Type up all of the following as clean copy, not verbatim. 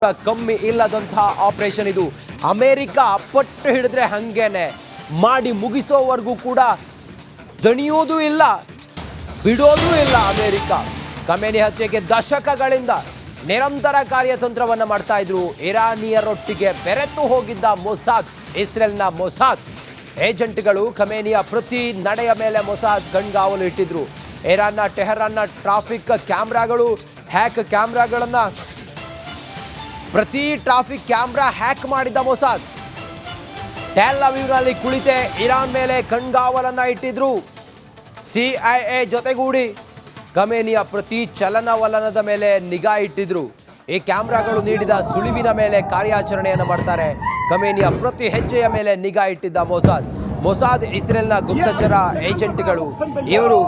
ಕಮ್ಮಿ ಇಲ್ಲದಂತಹ ಆಪರೇಷನ್ ಇದು. ಅಮೆರಿಕ ಪಟ್ಟು ಹಿಡಿದ್ರೆ ಹಂಗೇನೆ ಮಾಡಿ ಮುಗಿಸೋವರೆಗೂ ಕೂಡ ದಣಿಯೋದು ಇಲ್ಲ, ಬಿಡೋದು ಇಲ್ಲ. ಅಮೆರಿಕ ಖಮೇನಿ ಹತ್ಯೆಗೆ ದಶಕಗಳಿಂದ ನಿರಂತರ ಕಾರ್ಯತಂತ್ರವನ್ನು ಮಾಡ್ತಾ ಇದ್ರು. ಇರಾನಿಯರೊಟ್ಟಿಗೆ ಬೆರೆತು ಹೋಗಿದ್ದ ಮೊಸಾದ್, ಇಸ್ರೇಲ್ನ ಮೊಸಾದ್ ಏಜೆಂಟ್ಗಳು ಖಮೇನಿಯ ಪ್ರತಿ ನಡೆಯ ಮೇಲೆ ಮೊಸಾದ್ ಕಣ್ಗಾವಲು ಇಟ್ಟಿದ್ರು. ಇರಾನ್ನ ಟೆಹರಾನ್ನ ಟ್ರಾಫಿಕ್ ಕ್ಯಾಮ್ರಾಗಳು, ಹ್ಯಾಕ್ ಕ್ಯಾಮ್ರಾಗಳನ್ನ, ಪ್ರತಿ ಟ್ರಾಫಿಕ್ ಕ್ಯಾಮ್ರಾ ಹ್ಯಾಕ್ ಮಾಡಿದ್ದ ಮೊಸಾದ್ ಟೆಲ್ ಅವೀವ್ನಲ್ಲಿ ಕುಳಿತೆ ಇರಾನ್ ಮೇಲೆ ಕಣ್ಗಾವಲನ್ನ ಇಟ್ಟಿದ್ರು. ಸಿಐಎ ಜೊತೆಗೂಡಿ ಖಮೇನಿಯ ಪ್ರತಿ ಚಲನವಲನದ ಮೇಲೆ ನಿಗಾ ಇಟ್ಟಿದ್ರು. ಈ ಕ್ಯಾಮ್ರಾಗಳು ನೀಡಿದ ಸುಳಿವಿನ ಮೇಲೆ ಕಾರ್ಯಾಚರಣೆಯನ್ನು ಮಾಡ್ತಾರೆ. ಖಮೇನಿಯ ಪ್ರತಿ ಹೆಜ್ಜೆಯ ಮೇಲೆ ನಿಗಾ ಇಟ್ಟಿದ್ದ ಮೊಸಾದ್ ಇಸ್ರೇಲ್ನ ಗುಪ್ತಚರ ಏಜೆಂಟ್ಗಳು. ಇವರು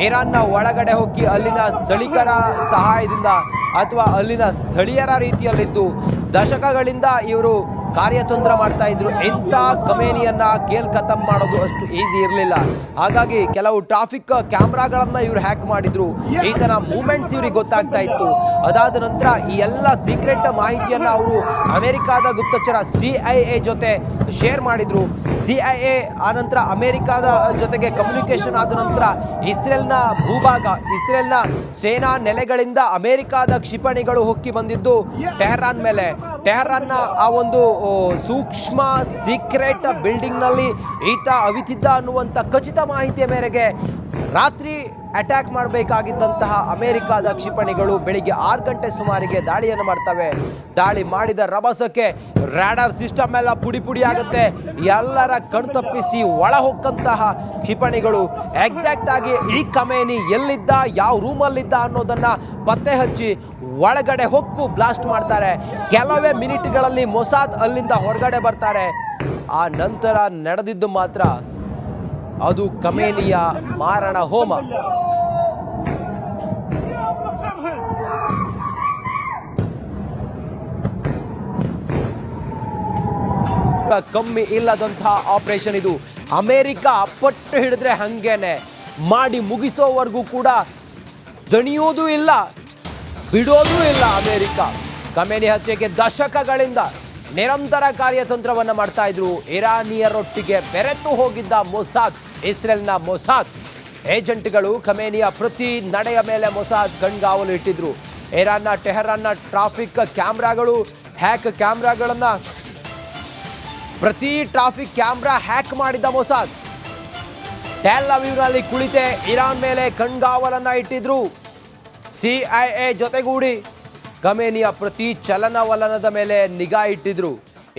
ಇರಾನ್ನ ಒಳಗಡೆ ಹೋಗಿ ಅಲ್ಲಿನ ಸ್ಥಳೀಕರ ಸಹಾಯದಿಂದ ಅಥವಾ ಅಲ್ಲಿನ ಸ್ಥಳೀಯರ ರೀತಿಯಲ್ಲಿದ್ದು ದಶಕಗಳಿಂದ ಇವರು ಕಾರ್ಯತಂತ್ರ ಮಾಡ್ತಾ ಇದ್ರು. ಇಂಥ ಖಮೇನಿಯನ್ನ ಖತಮ್ ಮಾಡೋದು ಅಷ್ಟು ಈಸಿ ಇರಲಿಲ್ಲ. ಹಾಗಾಗಿ ಕೆಲವು ಟ್ರಾಫಿಕ್ ಕ್ಯಾಮ್ರಾಗಳನ್ನ ಇವರು ಹ್ಯಾಕ್ ಮಾಡಿದ್ರು. ಈತನ ಮೂವ್ಮೆಂಟ್ಸ್ ಇವ್ರಿಗೆ ಗೊತ್ತಾಗ್ತಾ ಇತ್ತು. ಅದಾದ ನಂತರ ಈ ಎಲ್ಲ ಸೀಕ್ರೆಟ್ ಮಾಹಿತಿಯನ್ನ ಅವರು ಅಮೆರಿಕಾದ ಗುಪ್ತಚರ ಸಿಐಎ ಜೊತೆ ಶೇರ್ ಮಾಡಿದ್ರು. ಸಿಐಎ ಆನಂತರ ಅಮೆರಿಕಾದ ಜೊತೆಗೆ ಕಮ್ಯುನಿಕೇಶನ್ ಆದ ನಂತರ ಇಸ್ರೇಲ್ನ ಭೂಭಾಗ, ಇಸ್ರೇಲ್ನ ಸೇನಾ ನೆಲೆಗಳಿಂದ ಅಮೆರಿಕಾದ ಕ್ಷಿಪಣಿಗಳು ಹೊಕ್ಕಿ ಬಂದಿದ್ದು ಟೆಹರಾನ್ ಮೇಲೆ. ಟೆಹರಾನ್ನ ಆ ಒಂದು ಸೂಕ್ಷ್ಮ ಸೀಕ್ರೆಟ್ ಬಿಲ್ಡಿಂಗ್ ನಲ್ಲಿ ಈತ ಅವಿತಿದ್ದ ಅನ್ನುವಂಥ ಖಚಿತ ಮಾಹಿತಿಯ ಮೇರೆಗೆ ರಾತ್ರಿ ಅಟ್ಯಾಕ್ ಮಾಡಬೇಕಾಗಿದ್ದಂತಹ ಅಮೆರಿಕಾದ ಕ್ಷಿಪಣಿಗಳು ಬೆಳಿಗ್ಗೆ 6 ಗಂಟೆ ಸುಮಾರಿಗೆ ದಾಳಿಯನ್ನು ಮಾಡ್ತವೆ. ದಾಳಿ ಮಾಡಿದ ರಭಸಕ್ಕೆ ರಾಡಾರ್ ಸಿಸ್ಟಮ್ ಎಲ್ಲ ಪುಡಿ ಪುಡಿ ಆಗುತ್ತೆ. ಎಲ್ಲರ ಕಣ್ತಪ್ಪಿಸಿ ಒಳ ಹೊಕ್ಕಂತಹ ಕ್ಷಿಪಣಿಗಳು ಎಕ್ಸಾಕ್ಟ್ ಆಗಿ ಈ ಖಮೇನಿ ಎಲ್ಲಿದ್ದ, ಯಾವ ರೂಮಲ್ಲಿದ್ದ ಅನ್ನೋದನ್ನ ಪತ್ತೆ ಹಚ್ಚಿ ಒಳಗಡೆ ಹೊಕ್ಕು ಬ್ಲಾಸ್ಟ್ ಮಾಡ್ತಾರೆ. ಕೆಲವೇ ಮಿನಿಟ್ಗಳಲ್ಲಿ ಮೊಸಾದ್ ಅಲ್ಲಿಂದ ಹೊರಗಡೆ ಬರ್ತಾರೆ. ಆ ನಂತರ ನಡೆದಿದ್ದು ಮಾತ್ರ ಅದು ಖಮೇನಿಯ ಮಾರಣ ಹೋಮ. ಕಮ್ಮಿ ಇಲ್ಲದಂತಹ ಆಪರೇಷನ್ ಇದು. ಅಮೆರಿಕ ಪಟ್ಟು ಹಿಡಿದ್ರೆ ಹಂಗೇನೆ ಮಾಡಿ ಮುಗಿಸೋವರೆಗೂ ಕೂಡ ದಣಿಯೋದು ಇಲ್ಲ, ಬಿಡೋದು ಇಲ್ಲ. ಅಮೆರಿಕ ಖಮೇನಿ ಹತ್ಯೆಗೆ ದಶಕಗಳಿಂದ ನಿರಂತರ ಕಾರ್ಯತಂತ್ರವನ್ನು ಮಾಡ್ತಾ ಇದ್ರು. ಇರಾನಿಯರೊಟ್ಟಿಗೆ ಬೆರೆತು ಹೋಗಿದ್ದ ಮೊಸಾದ್, ಇಸ್ರೇಲ್ನ ಮೊಸಾದ್ ಏಜೆಂಟ್ಗಳು ಖಮೇನಿಯ ಪ್ರತಿ ನಡೆಯ ಮೇಲೆ ಮೊಸಾದ್ ಕಣ್ಗಾವಲು ಇಟ್ಟಿದ್ರು. ಇರಾನ್ನ ಟೆಹರಾನ್ನ ಟ್ರಾಫಿಕ್ ಕ್ಯಾಮ್ರಾಗಳು, ಹ್ಯಾಕ್ ಕ್ಯಾಮ್ರಾಗಳನ್ನ, ಪ್ರತಿ ಟ್ರಾಫಿಕ್ ಕ್ಯಾಮ್ರಾ ಹ್ಯಾಕ್ ಮಾಡಿದ್ದ ಮೊಸಾದ್ ಟೆಲ್ ಅವೀವ್ನಲ್ಲಿ ಕುಳಿತೆ ಇರಾನ್ ಮೇಲೆ ಕಣ್ಗಾವಲನ್ನ ಇಟ್ಟಿದ್ರು. ಸಿಐಎ ಜೊತೆಗೂಡಿ ಖಮೇನಿಯ ಪ್ರತಿ ಚಲನವಲನದ ಮೇಲೆ ನಿಗಾ ಇಟ್ಟಿದ್ರು.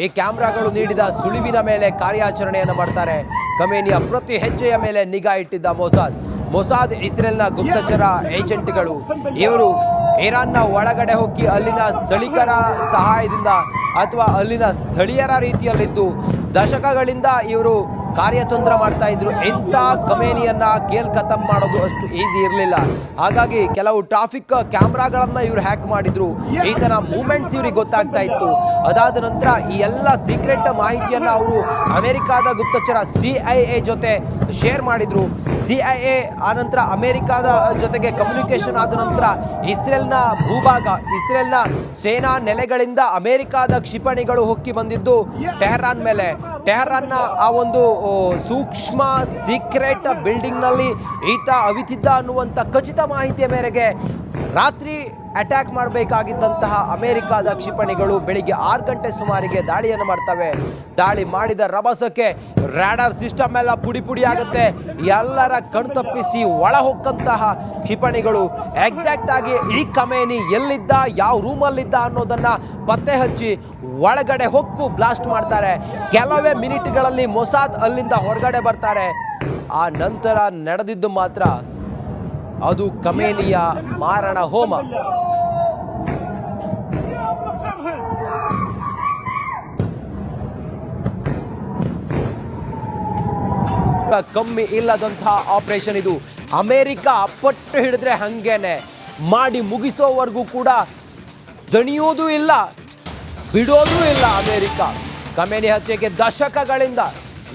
ಈ ಕ್ಯಾಮ್ರಾಗಳು ನೀಡಿದ ಸುಳಿವಿನ ಮೇಲೆ ಕಾರ್ಯಾಚರಣೆಯನ್ನು ಮಾಡ್ತಾರೆ. ಖಮೇನಿಯ ಪ್ರತಿ ಹೆಜ್ಜೆಯ ಮೇಲೆ ನಿಗಾ ಇಟ್ಟಿದ್ದ ಮೊಸಾದ್ ಇಸ್ರೇಲ್ನ ಗುಪ್ತಚರ ಏಜೆಂಟ್ಗಳು. ಇವರು ಇರಾನ್ನ ಒಳಗಡೆ ಹೋಗಿ ಅಲ್ಲಿನ ಸ್ಥಳೀಕರ ಸಹಾಯದಿಂದ ಅಥವಾ ಅಲ್ಲಿನ ಸ್ಥಳೀಯರ ರೀತಿಯಲ್ಲಿದ್ದು ದಶಕಗಳಿಂದ ಇವರು ಕಾರ್ಯತಂತ್ರ ಮಾಡ್ತಾ ಇದ್ರು. ಇಂಥ ಖಮೇನಿಯನ್ನ ಖತಮ್ ಮಾಡೋದು ಅಷ್ಟು ಈಸಿ ಇರಲಿಲ್ಲ. ಹಾಗಾಗಿ ಕೆಲವು ಟ್ರಾಫಿಕ್ ಕ್ಯಾಮ್ರಾಗಳನ್ನ ಇವರು ಹ್ಯಾಕ್ ಮಾಡಿದ್ರು. ಈತನ ಮೂವ್ಮೆಂಟ್ಸ್ ಇವ್ರಿಗೆ ಗೊತ್ತಾಗ್ತಾ ಇತ್ತು. ಅದಾದ ನಂತರ ಈ ಎಲ್ಲ ಸೀಕ್ರೆಟ್ ಮಾಹಿತಿಯನ್ನ ಅವರು ಅಮೆರಿಕಾದ ಗುಪ್ತಚರ ಸಿಐಎ ಜೊತೆ ಶೇರ್ ಮಾಡಿದ್ರು. ಸಿಐಎ ಆನಂತರ ಅಮೆರಿಕಾದ ಜೊತೆಗೆ ಕಮ್ಯುನಿಕೇಶನ್ ಆದ ನಂತರ ಇಸ್ರೇಲ್ನ ಭೂಭಾಗ, ಇಸ್ರೇಲ್ನ ಸೇನಾ ನೆಲೆಗಳಿಂದ ಅಮೆರಿಕಾದ ಕ್ಷಿಪಣಿಗಳು ಹೊಕ್ಕಿ ಬಂದಿದ್ದು ಟೆಹರಾನ್ ಮೇಲೆ. ಟೆಹರಾನ್ನ ಆ ಒಂದು ಸೂಕ್ಷ್ಮ ಸೀಕ್ರೆಟ್ ಬಿಲ್ಡಿಂಗ್ ನಲ್ಲಿ ಈತ ಅವಿತಿದ್ದ ಅನ್ನುವಂಥ ಖಚಿತ ಮಾಹಿತಿಯ ಮೇರೆಗೆ ರಾತ್ರಿ ಅಟ್ಯಾಕ್ ಮಾಡಬೇಕಾಗಿದ್ದಂತಹ ಅಮೆರಿಕಾದ ಕ್ಷಿಪಣಿಗಳು ಬೆಳಿಗ್ಗೆ 6 ಗಂಟೆ ಸುಮಾರಿಗೆ ದಾಳಿಯನ್ನು ಮಾಡ್ತವೆ. ದಾಳಿ ಮಾಡಿದ ರಭಸಕ್ಕೆ ರಾಡಾರ್ ಸಿಸ್ಟಮ್ ಎಲ್ಲ ಪುಡಿ ಪುಡಿ ಆಗುತ್ತೆ. ಎಲ್ಲರ ಕಣ್ತಪ್ಪಿಸಿ ಒಳ ಹೊಕ್ಕಂತಹ ಕ್ಷಿಪಣಿಗಳು ಎಕ್ಸಾಕ್ಟ್ ಆಗಿ ಈ ಖಮೇನಿ ಎಲ್ಲಿದ್ದ, ಯಾವ ರೂಮಲ್ಲಿದ್ದ ಅನ್ನೋದನ್ನ ಪತ್ತೆ ಹಚ್ಚಿ ಒಳಗಡೆ ಹೊಕ್ಕು ಬ್ಲಾಸ್ಟ್ ಮಾಡ್ತಾರೆ. ಕೆಲವೇ ಮಿನಿಟ್ಗಳಲ್ಲಿ ಮೊಸಾದ್ ಅಲ್ಲಿಂದ ಹೊರಗಡೆ ಬರ್ತಾರೆ. ಆ ನಂತರ ನಡೆದಿದ್ದು ಮಾತ್ರ ಅದು ಖಮೇನಿಯ ಮಾರಣ ಹೋಮ. ಕಮ್ಮಿ ಇಲ್ಲದಂತಹ ಆಪರೇಷನ್ ಇದು. ಅಮೆರಿಕ ಪಟ್ಟು ಹಿಡಿದ್ರೆ ಹಂಗೇನೆ ಮಾಡಿ ಮುಗಿಸೋವರೆಗೂ ಕೂಡ ದಣಿಯೋದು ಇಲ್ಲ, ಬಿಡೋದು ಇಲ್ಲ. ಅಮೆರಿಕ ಖಮೇನಿ ಹತ್ಯೆಗೆ ದಶಕಗಳಿಂದ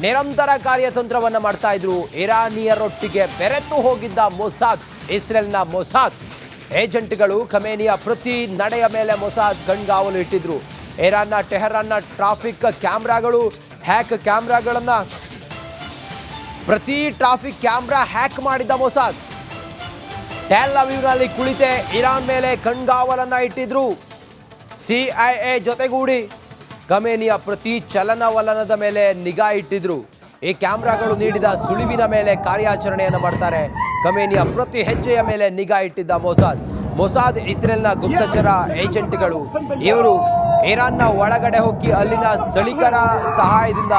ನಿರಂತರ ಕಾರ್ಯತಂತ್ರವನ್ನು ಮಾಡ್ತಾ ಇದ್ರು. ಇರಾನಿಯರೊಟ್ಟಿಗೆ ಬೆರೆತು ಹೋಗಿದ್ದ ಮೊಸಾದ್, ಇಸ್ರೇಲ್ನ ಮೊಸಾದ್ ಏಜೆಂಟ್ಗಳು ಖಮೇನಿಯ ಪ್ರತಿ ನಡೆಯ ಮೇಲೆ ಮೊಸಾದ್ ಕಣ್ಗಾವಲು ಇಟ್ಟಿದ್ರು. ಇರಾನ್ನ ಟೆಹರಾನ್ನ ಟ್ರಾಫಿಕ್ ಕ್ಯಾಮ್ರಾಗಳು, ಹ್ಯಾಕ್ ಕ್ಯಾಮ್ರಾಗಳನ್ನ, ಪ್ರತಿ ಟ್ರಾಫಿಕ್ ಕ್ಯಾಮ್ರಾ ಹ್ಯಾಕ್ ಮಾಡಿದ್ದ ಮೊಸಾದ್ ಟೆಲ್ ಅವೀವ್ನಲ್ಲಿ ಕುಳಿತೆ ಇರಾನ್ ಮೇಲೆ ಕಣ್ಗಾವಲನ್ನ ಇಟ್ಟಿದ್ರು. CIA ಜೊತೆಗೂಡಿ ಖಮೇನಿಯ ಪ್ರತಿ ಚಲನವಲನದ ಮೇಲೆ ನಿಗಾ ಇಟ್ಟಿದ್ರು. ಈ ಕ್ಯಾಮ್ರಾಗಳು ನೀಡಿದ ಸುಳಿವಿನ ಮೇಲೆ ಕಾರ್ಯಾಚರಣೆಯನ್ನು ಮಾಡ್ತಾರೆ. ಖಮೇನಿಯ ಪ್ರತಿ ಹೆಜ್ಜೆಯ ಮೇಲೆ ನಿಗಾ ಇಟ್ಟಿದ್ದ ಮೊಸಾದ್ ಇಸ್ರೇಲ್ನ ಗುಪ್ತಚರ ಏಜೆಂಟ್ಗಳು. ಇವರು ಇರಾನ್ನ ಒಳಗಡೆ ಹೋಗಿ ಅಲ್ಲಿನ ಸ್ಥಳೀಕರ ಸಹಾಯದಿಂದ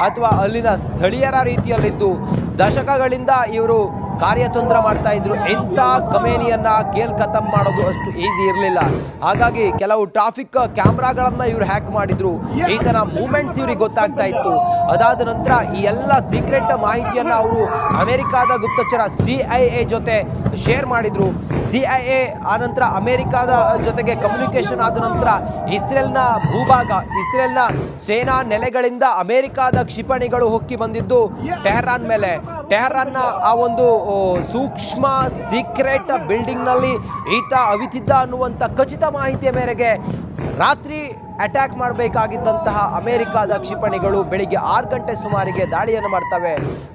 ಅಥವಾ ಅಲ್ಲಿನ ಸ್ಥಳೀಯರ ರೀತಿಯಲ್ಲಿದ್ದು ದಶಕಗಳಿಂದ ಇವರು ಕಾರ್ಯತಂತ್ರ ಮಾಡ್ತಾ ಇದ್ರು. ಇಂಥ ಖಮೇನಿಯನ್ನ ಕೇಲ್ ಖತಮ್ ಮಾಡೋದು ಅಷ್ಟು ಈಸಿ ಇರಲಿಲ್ಲ. ಹಾಗಾಗಿ ಕೆಲವು ಟ್ರಾಫಿಕ್ ಕ್ಯಾಮ್ರಾಗಳನ್ನ ಇವರು ಹ್ಯಾಕ್ ಮಾಡಿದ್ರು. ಈತನ ಮೂವ್ಮೆಂಟ್ಸ್ ಇವ್ರಿಗೆ ಗೊತ್ತಾಗ್ತಾ ಇತ್ತು. ಅದಾದ ನಂತರ ಈ ಎಲ್ಲ ಸೀಕ್ರೆಟ್ ಮಾಹಿತಿಯನ್ನ ಅವರು ಅಮೆರಿಕಾದ ಗುಪ್ತಚರ CIA ಜೊತೆ ಶೇರ್ ಮಾಡಿದ್ರು. CIA ಆನಂತರ ಅಮೆರಿಕಾದ ಜೊತೆಗೆ ಕಮ್ಯುನಿಕೇಶನ್ ಆದ ನಂತರ ಇಸ್ರೇಲ್ನ ಭೂಭಾಗ, ಇಸ್ರೇಲ್ನ ಸೇನಾ ನೆಲೆಗಳಿಂದ ಅಮೆರಿಕಾದ ಕ್ಷಿಪಣಿಗಳು ಹೊಕ್ಕಿ ಬಂದಿದ್ದು ಟೆಹರಾನ್ ಮೇಲೆ. ಟೆಹರಾನ್ನ ಆ ಒಂದು ಸೂಕ್ಷ್ಮ ಸೀಕ್ರೆಟ್ ಬಿಲ್ಡಿಂಗ್ ನಲ್ಲಿ ಈತ ಅವಿತಿದ್ದ ಅನ್ನುವಂಥ ಖಚಿತ ಮಾಹಿತಿಯ ಮೇರೆಗೆ ರಾತ್ರಿ ಅಟ್ಯಾಕ್ ಮಾಡಬೇಕಾಗಿದ್ದಂತಹ ಅಮೆರಿಕಾದ ಕ್ಷಿಪಣಿಗಳು ಬೆಳಿಗ್ಗೆ 6 ಗಂಟೆ ಸುಮಾರಿಗೆ ದಾಳಿಯನ್ನು ಮಾಡ್ತವೆ.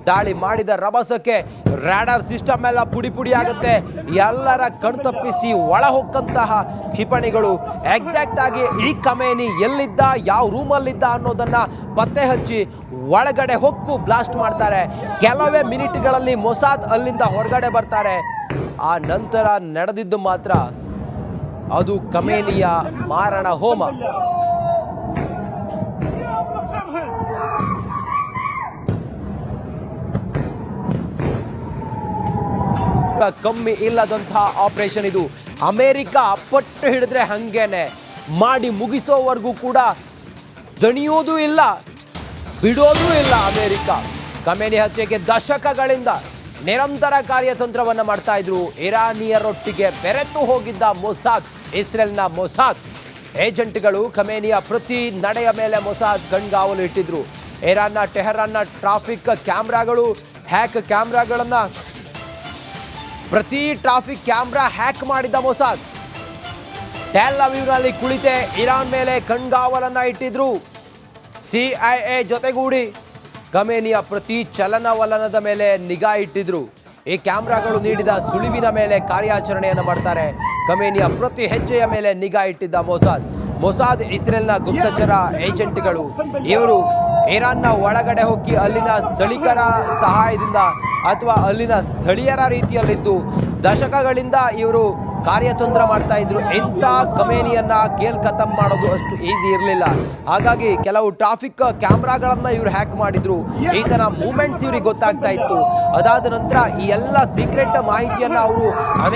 ದಾಳಿ ಮಾಡಿದ ರಭಸಕ್ಕೆ ರಾಡಾರ್ ಸಿಸ್ಟಮ್ ಎಲ್ಲ ಪುಡಿ ಪುಡಿ ಆಗುತ್ತೆ. ಎಲ್ಲರ ಕಣ್ತಪ್ಪಿಸಿ ಒಳ ಹೊಕ್ಕಂತಹ ಕ್ಷಿಪಣಿಗಳು ಎಕ್ಸಾಕ್ಟ್ ಆಗಿ ಈ ಖಮೇನಿ ಎಲ್ಲಿದ್ದ, ಯಾವ ರೂಮಲ್ಲಿದ್ದ ಅನ್ನೋದನ್ನ ಪತ್ತೆ ಹಚ್ಚಿ ಒಳಗಡೆ ಹೊಕ್ಕು ಬ್ಲಾಸ್ಟ್ ಮಾಡ್ತಾರೆ. ಕೆಲವೇ ಮಿನಿಟ್ಗಳಲ್ಲಿ ಮೊಸಾದ್ ಅಲ್ಲಿಂದ ಹೊರಗಡೆ ಬರ್ತಾರೆ. ಆ ನಂತರ ನಡೆದಿದ್ದು ಮಾತ್ರ ಅದು ಖಮೇನಿಯ ಮಾರಣ ಹೋಮ. ಕಮ್ಮಿ ಇಲ್ಲದಂತಹ ಆಪರೇಷನ್ ಇದು. ಅಮೆರಿಕ ಪಟ್ಟು ಹಿಡಿದ್ರೆ ಹಂಗೇನೆ ಮಾಡಿ ಮುಗಿಸೋವರೆಗೂ ಕೂಡ ದಣಿಯೋದು ಇಲ್ಲ, ಬಿಡೋದೂ ಇಲ್ಲ. ಅಮೆರಿಕ ಖಮೇನಿ ಹತ್ಯೆಗೆ ದಶಕಗಳಿಂದ ನಿರಂತರ ಕಾರ್ಯತಂತ್ರವನ್ನು ಮಾಡ್ತಾ ಇದ್ರು. ಇರಾನಿಯರೊಟ್ಟಿಗೆ ಬೆರೆತು ಹೋಗಿದ್ದ ಮೊಸಾದ್, ಇಸ್ರೇಲ್ನ ಮೊಸಾದ್ ಏಜೆಂಟ್ಗಳು ಖಮೇನಿಯ ಪ್ರತಿ ನಡೆಯ ಮೇಲೆ ಮೊಸಾದ್ ಕಣ್ಗಾವಲು ಇಟ್ಟಿದ್ರು. ಇರಾನ್ನ ಟೆಹರಾನ್ನ ಟ್ರಾಫಿಕ್ ಕ್ಯಾಮ್ರಾಗಳು, ಹ್ಯಾಕ್ ಕ್ಯಾಮ್ರಾಗಳನ್ನ, ಪ್ರತಿ ಟ್ರಾಫಿಕ್ ಕ್ಯಾಮ್ರಾ ಹ್ಯಾಕ್ ಮಾಡಿದ್ದ ಮೊಸಾದ್ ಟೆಲ್ ಅವೀವ್ನಲ್ಲಿ ಕುಳಿತೆ ಇರಾನ್ ಮೇಲೆ ಕಣ್ಗಾವಲನ್ನ ಇಟ್ಟಿದ್ರು. CIA ಜೊತೆಗೂಡಿ ಖಮೇನಿಯ ಪ್ರತಿ ಚಲನವಲನದ ಮೇಲೆ ನಿಗಾ ಇಟ್ಟಿದ್ರು. ಈ ಕ್ಯಾಮ್ರಾಗಳು ನೀಡಿದ ಸುಳಿವಿನ ಮೇಲೆ ಕಾರ್ಯಾಚರಣೆಯನ್ನು ಮಾಡ್ತಾರೆ. ಖಮೇನಿಯ ಪ್ರತಿ ಹೆಜ್ಜೆಯ ಮೇಲೆ ನಿಗಾ ಇಟ್ಟಿದ್ದ ಮೊಸಾದ್ ಇಸ್ರೇಲ್ನ ಗುಪ್ತಚರ ಏಜೆಂಟ್ಗಳು. ಇವರು ಇರಾನ್ನ ಒಳಗಡೆ ಹೋಗಿ ಅಲ್ಲಿನ ಸ್ಥಳೀಕರ ಸಹಾಯದಿಂದ ಅಥವಾ ಅಲ್ಲಿನ ಸ್ಥಳೀಯರ ರೀತಿಯಲ್ಲಿದ್ದು ದಶಕಗಳಿಂದ ಇವರು ಕಾರ್ಯತಂತ್ರ ಮಾಡ್ತಾ ಇದ್ರು. ಇಂಥ ಖಮೇನಿಯನ್ನ ಕೇಲ್ ಖತಮ್ ಮಾಡೋದು ಅಷ್ಟು ಈಸಿ ಇರಲಿಲ್ಲ. ಹಾಗಾಗಿ ಕೆಲವು ಟ್ರಾಫಿಕ್ ಕ್ಯಾಮ್ರಾಗಳನ್ನ ಇವರು ಹ್ಯಾಕ್ ಮಾಡಿದ್ರು. ಈತನ ಮೂವ್ಮೆಂಟ್ಸ್ ಇವ್ರಿಗೆ ಗೊತ್ತಾಗ್ತಾ ಇತ್ತು. ಅದಾದ ನಂತರ ಈ ಎಲ್ಲ ಸೀಕ್ರೆಟ್ ಮಾಹಿತಿಯನ್ನ ಅವರು